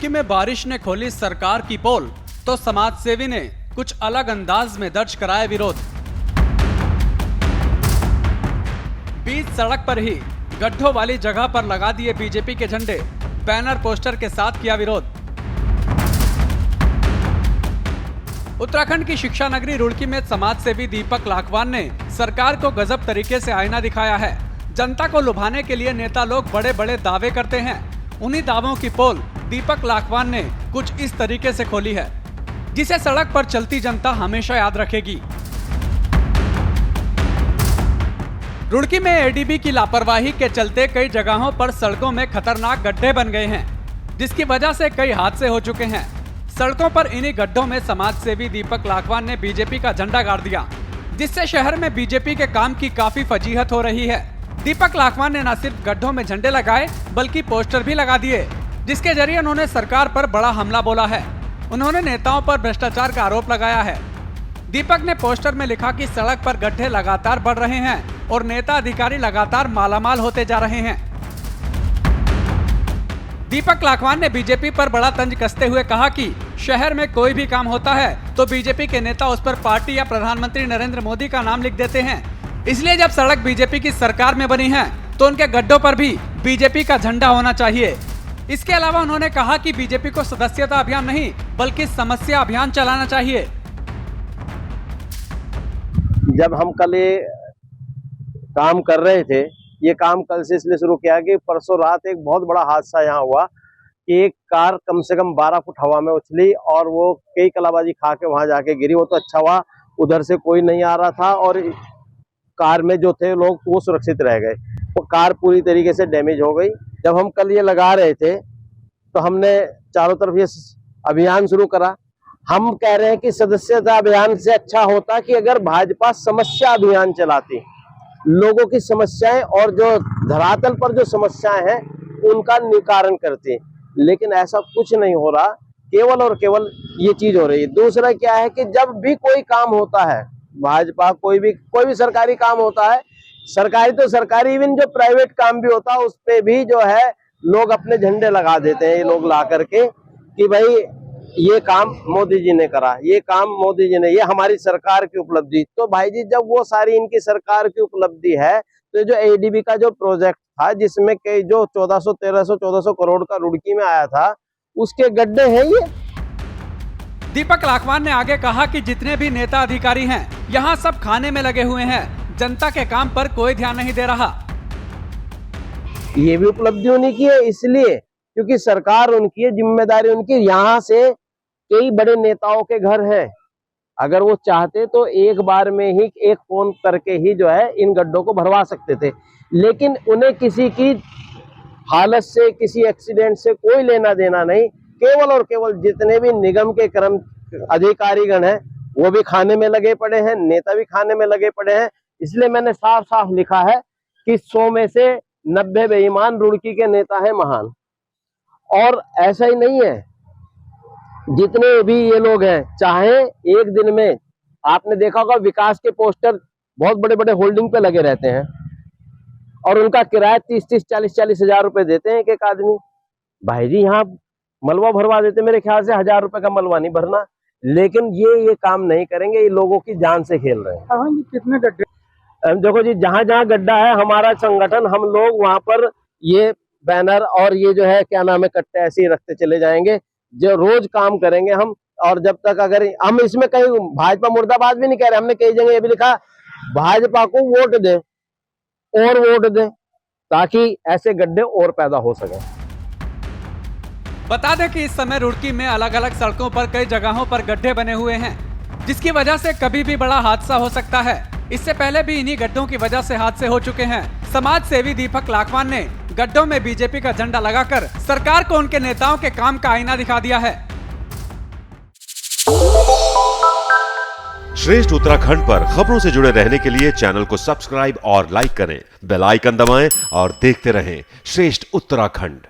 में बारिश ने खोली सरकार की पोल, तो समाजसेवी ने कुछ अलग अंदाज में दर्ज कराया विरोध। बीच सड़क पर ही गड्ढों वाली जगह पर लगा दिए बीजेपी के झंडे, बैनर पोस्टर के साथ किया विरोध। उत्तराखंड की शिक्षा नगरी रुड़की में समाजसेवी दीपक लाखवान ने सरकार को गजब तरीके से आईना दिखाया है। जनता को लुभाने के लिए नेता लोग बड़े बड़े दावे करते हैं। उन्हीं दावों की पोल दीपक लाखवान ने कुछ इस तरीके से खोली है, जिसे सड़क पर चलती जनता हमेशा याद रखेगी। रुड़की में एडीबी की लापरवाही के चलते कई जगहों पर सड़कों में खतरनाक गड्ढे बन गए हैं, जिसकी वजह से कई हादसे हो चुके हैं। सड़कों पर इन्हीं गड्ढों में समाजसेवी दीपक लाखवान ने बीजेपी का झंडा गाड़ दिया, जिससे शहर में बीजेपी के काम की काफी फजीहत हो रही है। दीपक लाखवान ने न सिर्फ गड्ढों में झंडे लगाए बल्कि पोस्टर भी लगा दिए, जिसके जरिए उन्होंने सरकार पर बड़ा हमला बोला है। उन्होंने नेताओं पर भ्रष्टाचार का आरोप लगाया है। दीपक ने पोस्टर में लिखा कि सड़क पर गड्ढे लगातार बढ़ रहे हैं और नेता अधिकारी लगातार मालामाल होते जा रहे हैं। दीपक लाखवान ने बीजेपी पर बड़ा तंज कसते हुए कहा कि शहर में कोई भी काम होता है तो बीजेपी के नेता उस पर पार्टी या प्रधानमंत्री नरेंद्र मोदी का नाम लिख देते हैं। इसलिए जब सड़क बीजेपी की सरकार में बनी है तो उनके गड्ढों पर भी बीजेपी का झंडा होना चाहिए। इसके अलावा उन्होंने कहा कि बीजेपी को सदस्यता अभियान नहीं बल्कि समस्या अभियान चलाना चाहिए। जब हम कल ये काम कर रहे थे, ये काम कल से इसलिए शुरू किया कि परसों रात एक बहुत बड़ा हादसा यहाँ हुआ कि एक कार कम से कम 12 फुट हवा में उछली और वो कई कलाबाजी खा के वहां जाके गिरी। वो तो अच्छा हुआ उधर से कोई नहीं आ रहा था और कार में जो थे लोग वो सुरक्षित रह गए। वो कार पूरी तरीके से डैमेज हो गई। जब हम कल ये लगा रहे थे तो हमने चारों तरफ ये अभियान शुरू करा। हम कह रहे हैं कि सदस्यता अभियान से अच्छा होता कि अगर भाजपा समस्या अभियान चलाती, लोगों की समस्याएं और जो धरातल पर जो समस्याएं हैं उनका निवारण करती, लेकिन ऐसा कुछ नहीं हो रहा। केवल और केवल ये चीज हो रही है। दूसरा क्या है कि जब भी कोई काम होता है, भाजपा कोई भी सरकारी काम होता है, सरकारी तो सरकारी, इवन जो प्राइवेट काम भी होता है उस पे भी जो है लोग अपने झंडे लगा देते हैं, ये लोग ला करके कि भाई ये काम मोदी जी ने करा, ये काम मोदी जी ने, ये हमारी सरकार की उपलब्धि। तो भाई जी जब वो सारी इनकी सरकार की उपलब्धि है तो जो एडीबी का जो प्रोजेक्ट था जिसमें कई जो 1400 करोड़ का रुड़की में आया था, उसके गड्ढे हैं ये। दीपक लाखवान ने आगे कहा कि जितने भी नेता अधिकारी हैं यहाँ सब खाने में लगे हुए हैं, जनता के काम पर कोई ध्यान नहीं दे रहा। ये भी उपलब्धि उन्हीं की है, इसलिए क्योंकि सरकार उनकी है, जिम्मेदारी उनकी। यहाँ से कई बड़े नेताओं के घर हैं, अगर वो चाहते तो एक बार में ही एक फोन करके ही जो है इन गड्ढों को भरवा सकते थे, लेकिन उन्हें किसी की हालत से, किसी एक्सीडेंट से कोई लेना देना नहीं। केवल और केवल जितने भी निगम के कर्म अधिकारीगण हैं वो भी खाने में लगे पड़े हैं, नेता भी खाने में लगे पड़े हैं। इसलिए मैंने साफ साफ लिखा है कि 100 में से 90 बेईमान, रुड़की के नेता है महान। और ऐसा ही नहीं है, जितने भी ये लोग हैं, चाहे एक दिन में आपने देखा होगा विकास के पोस्टर बहुत बड़े बड़े होल्डिंग पे लगे रहते हैं और उनका किराया 30-30, 40-40 हजार रुपए देते हैं एक आदमी। भाई जी यहाँ मलबा भरवा देते, मेरे ख्याल से 1000 रुपए का मलबा नहीं भरना, लेकिन ये काम नहीं करेंगे। ये लोगों की जान से खेल रहे हैं। हाँ जी, कितने गड्ढे? देखो जी, जहां जहां गड्ढा है हमारा संगठन, हम लोग वहां पर ये बैनर और ये जो है क्या नाम है कट्टे ऐसे ही रखते चले जाएंगे, जो रोज काम करेंगे हम। और जब तक अगर हम इसमें कहीं भाजपा मुर्दाबाद भी नहीं कह रहे, हमने कई जगह ये भी लिखा भाजपा को वोट दे और वोट दे, ताकि ऐसे गड्ढे और पैदा हो सके। बता दें कि इस समय रुड़की में अलग अलग सड़कों पर कई जगहों पर गड्ढे बने हुए हैं, जिसकी वजह से कभी भी बड़ा हादसा हो सकता है। इससे पहले भी इन्हीं गड्ढों की वजह से हादसे हो चुके हैं। समाज सेवी दीपक लाखवान ने गड्ढों में बीजेपी का झंडा लगाकर सरकार को उनके नेताओं के काम का आईना दिखा दिया है। श्रेष्ठ उत्तराखंड पर खबरों से जुड़े रहने के लिए चैनल को सब्सक्राइब और लाइक करें, बेल आइकन दबाएं और देखते रहें श्रेष्ठ उत्तराखंड।